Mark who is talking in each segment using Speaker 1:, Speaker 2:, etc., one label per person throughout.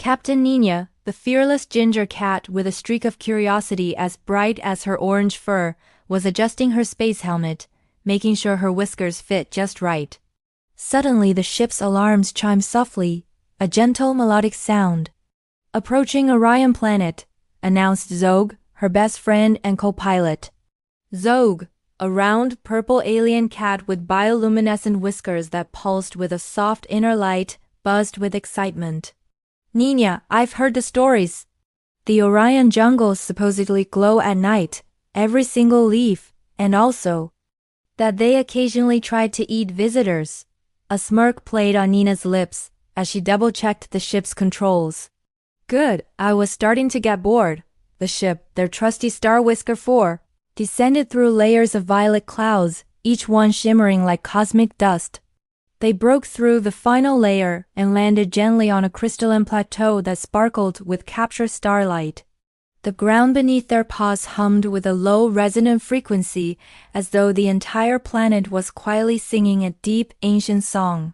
Speaker 1: Captain Nina, the fearless ginger cat with a streak of curiosity as bright as her orange fur, was adjusting her space helmet, making sure her whiskers fit just right. Suddenly the ship's alarms chimed softly, a gentle melodic sound. "Approaching Orion Planet," announced Zog, her best friend and co-pilot. Zog, a round, purple alien cat with bioluminescent whiskers that pulsed with a soft inner light, buzzed with excitement. "Nina, I've heard the stories. The Orion jungles supposedly glow at night, every single leaf, and also that they occasionally tried to eat visitors." A smirk played on Nina's lips as she double-checked the ship's controls. "Good, I was starting to get bored." The ship, their trusty Star Whisker 4, descended through layers of violet clouds, each one shimmering like cosmic dust. They broke through the final layer and landed gently on a crystalline plateau that sparkled with captured starlight. The ground beneath their paws hummed with a low resonant frequency, as though the entire planet was quietly singing a deep, ancient song.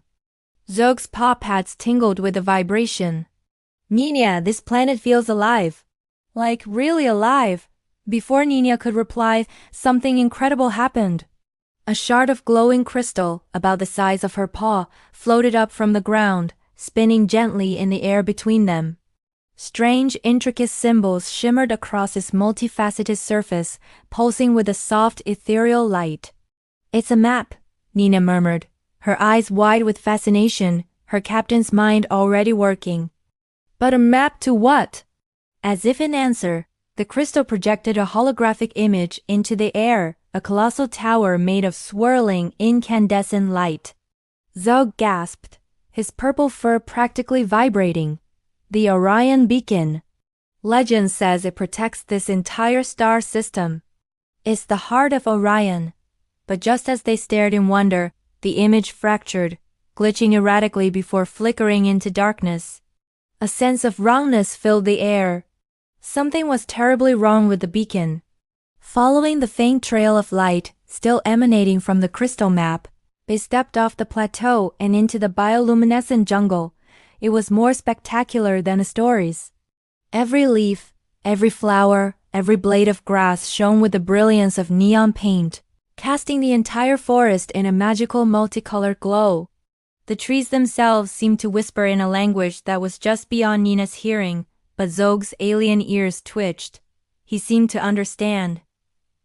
Speaker 1: Zog's paw pads tingled with the vibration. "Nina, this planet feels alive. Like, really alive." Before Nina could reply, something incredible happened. A shard of glowing crystal, about the size of her paw, floated up from the ground, spinning gently in the air between them. Strange, intricate symbols shimmered across its multifaceted surface, pulsing with a soft, ethereal light. "It's a map," Nina murmured, her eyes wide with fascination, her captain's mind already working. "But a map to what?" As if in answer, the crystal projected a holographic image into the air, a colossal tower made of swirling, incandescent light. Zog gasped, his purple fur practically vibrating. "The Orion Beacon. Legend says it protects this entire star system. It's the heart of Orion." But just as they stared in wonder, the image fractured, glitching erratically before flickering into darkness. A sense of wrongness filled the air. Something was terribly wrong with the beacon. Following the faint trail of light, still emanating from the crystal map, they stepped off the plateau and into the bioluminescent jungle. It was more spectacular than the stories. Every leaf, every flower, every blade of grass shone with the brilliance of neon paint, casting the entire forest in a magical multicolored glow. The trees themselves seemed to whisper in a language that was just beyond Nina's hearing, but Zog's alien ears twitched. He seemed to understand.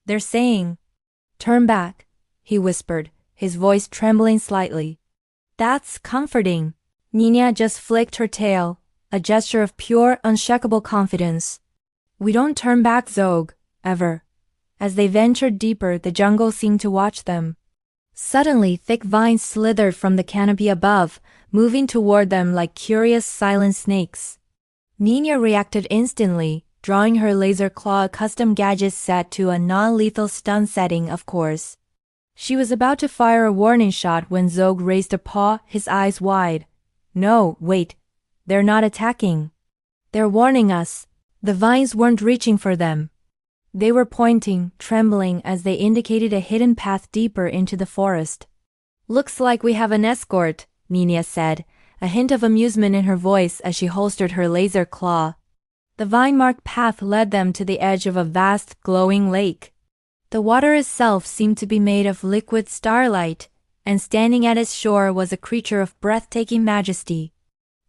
Speaker 1: "They're saying, 'Turn back,'" he whispered, his voice trembling slightly. "That's comforting." Nina just flicked her tail, a gesture of pure, unshakable confidence. "We don't turn back, Zog, ever." As they ventured deeper, the jungle seemed to watch them. Suddenly, thick vines slithered from the canopy above, moving toward them like curious, silent snakes. Nina reacted instantly, drawing her laser claw custom gadget set to a non-lethal stun setting, of course. She was about to fire a warning shot when Zog raised a paw, his eyes wide. "No, wait. They're not attacking. They're warning us." The vines weren't reaching for them. They were pointing, trembling as they indicated a hidden path deeper into the forest. "Looks like we have an escort," Nina said, a hint of amusement in her voice as she holstered her laser claw. The vine-marked path led them to the edge of a vast, glowing lake. The water itself seemed to be made of liquid starlight, and standing at its shore was a creature of breathtaking majesty.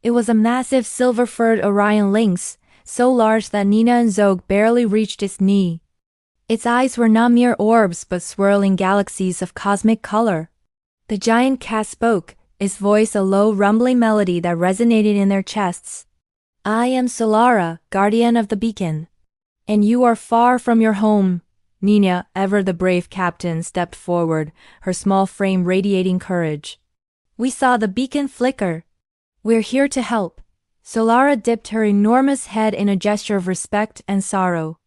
Speaker 1: It was a massive silver-furred Orion lynx, so large that Nina and Zog barely reached its knee. Its eyes were not mere orbs but swirling galaxies of cosmic color. The giant cat spoke, its voice a low rumbling melody that resonated in their chests. "I am Solara, guardian of the beacon. And you are far from your home." Nina, ever the brave captain, stepped forward, her small frame radiating courage. "We saw the beacon flicker. We're here to help." Solara dipped her enormous head in a gesture of respect and sorrow.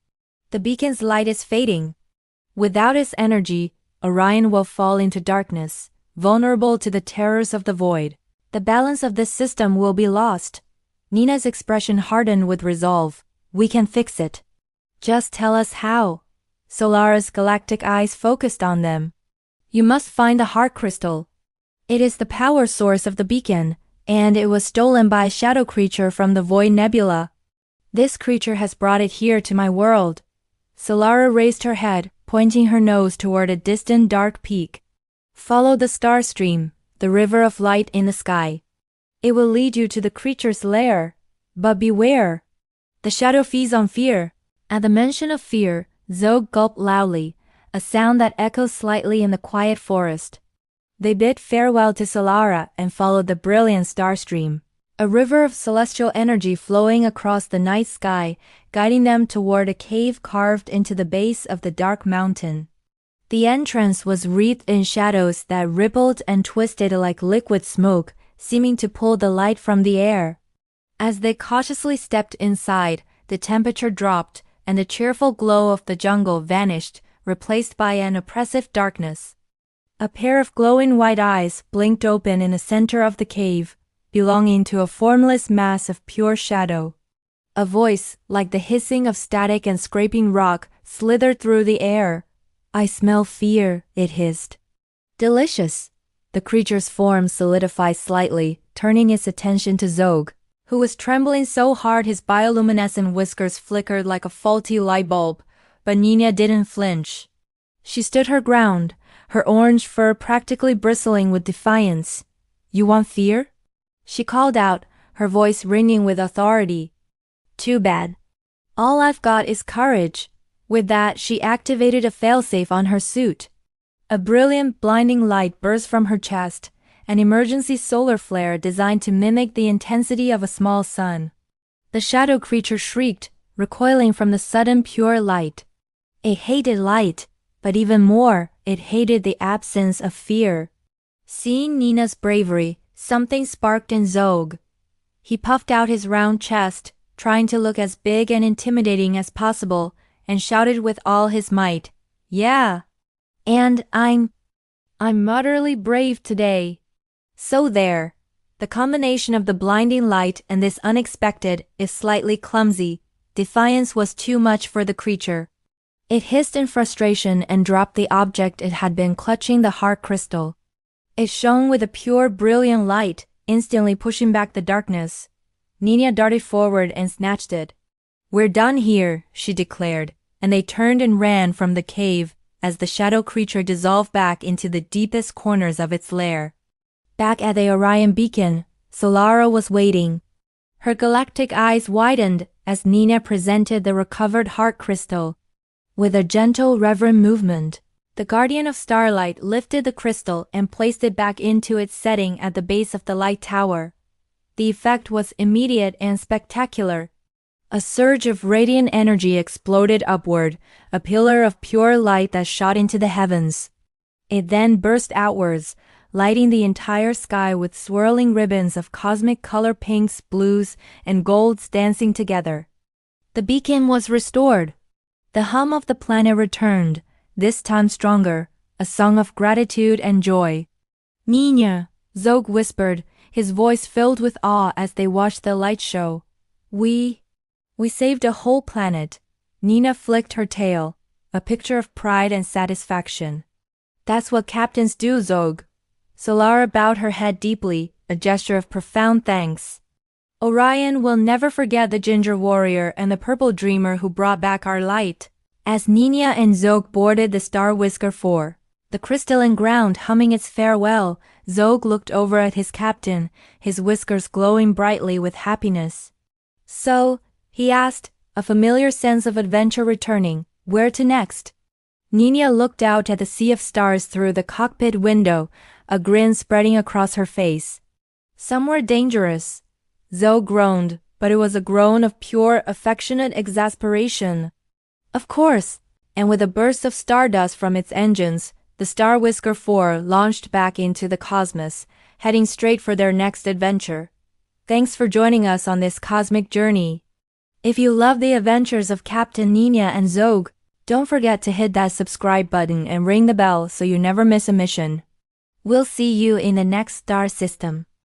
Speaker 1: "The beacon's light is fading. Without its energy, Orion will fall into darkness, vulnerable to the terrors of the void. The balance of this system will be lost." Nina's expression hardened with resolve. "We can fix it. Just tell us how." Solara's galactic eyes focused on them. "You must find the heart crystal. It is the power source of the beacon, and it was stolen by a shadow creature from the Void Nebula. This creature has brought it here to my world. Solara raised her head, pointing her nose toward a distant dark peak. Follow the star stream, the river of light in the sky. It will lead you to the creature's lair. But beware. The shadow feeds on fear. At the mention of fear, Zog gulped loudly, a sound that echoed slightly in the quiet forest. They bid farewell to Solara and followed the brilliant star stream, a river of celestial energy flowing across the night sky, guiding them toward a cave carved into the base of the dark mountain. The entrance was wreathed in shadows that rippled and twisted like liquid smoke, seeming to pull the light from the air. As they cautiously stepped inside, the temperature dropped, and the cheerful glow of the jungle vanished, replaced by an oppressive darkness. A pair of glowing white eyes blinked open in the center of the cave, belonging to a formless mass of pure shadow. A voice, like the hissing of static and scraping rock, slithered through the air. "I smell fear," it hissed. "Delicious." The creature's form solidified slightly, turning its attention to Zog, who was trembling so hard his bioluminescent whiskers flickered like a faulty light bulb, but Nina didn't flinch. She stood her ground, her orange fur practically bristling with defiance. "You want fear?" she called out, her voice ringing with authority. "Too bad. All I've got is courage." With that, she activated a failsafe on her suit. A brilliant, blinding light burst from her chest, an emergency solar flare designed to mimic the intensity of a small sun. The shadow creature shrieked, recoiling from the sudden pure light. It hated light, but even more, it hated the absence of fear. Seeing Nina's bravery, something sparked in Zog. He puffed out his round chest, trying to look as big and intimidating as possible, and shouted with all his might, "Yeah! And I'm utterly brave today." So there. The combination of the blinding light and this unexpected, if slightly clumsy, defiance was too much for the creature. It hissed in frustration and dropped the object it had been clutching, the heart crystal. It shone with a pure, brilliant light, instantly pushing back the darkness. Nina darted forward and snatched it. "We're done here," she declared, and they turned and ran from the cave as the shadow creature dissolved back into the deepest corners of its lair. Back at the Orion beacon, Solara was waiting. Her galactic eyes widened as Nina presented the recovered heart crystal. With a gentle, reverent movement, the Guardian of Starlight lifted the crystal and placed it back into its setting at the base of the light tower. The effect was immediate and spectacular. A surge of radiant energy exploded upward, a pillar of pure light that shot into the heavens. It then burst outwards, lighting the entire sky with swirling ribbons of cosmic color, pinks, blues, and golds dancing together. The beacon was restored. The hum of the planet returned, this time stronger, a song of gratitude and joy. "Nina," Zog whispered, his voice filled with awe as they watched the light show. We saved a whole planet." Nina flicked her tail, a picture of pride and satisfaction. "That's what captains do, Zog." Solara bowed her head deeply, a gesture of profound thanks. "Orion will never forget the ginger warrior and the purple dreamer who brought back our light." As Nina and Zog boarded the Star Whisker 4, the crystalline ground humming its farewell, Zog looked over at his captain, his whiskers glowing brightly with happiness. "So," he asked, a familiar sense of adventure returning, "where to next?" Nina looked out at the sea of stars through the cockpit window, a grin spreading across her face. "Somewhere dangerous." Zog groaned, but it was a groan of pure, affectionate exasperation. "Of course," and with a burst of stardust from its engines, the Star Whisker 4 launched back into the cosmos, heading straight for their next adventure. Thanks for joining us on this cosmic journey. If you love the adventures of Captain Nina and Zog, don't forget to hit that subscribe button and ring the bell so you never miss a mission. We'll see you in the next star system.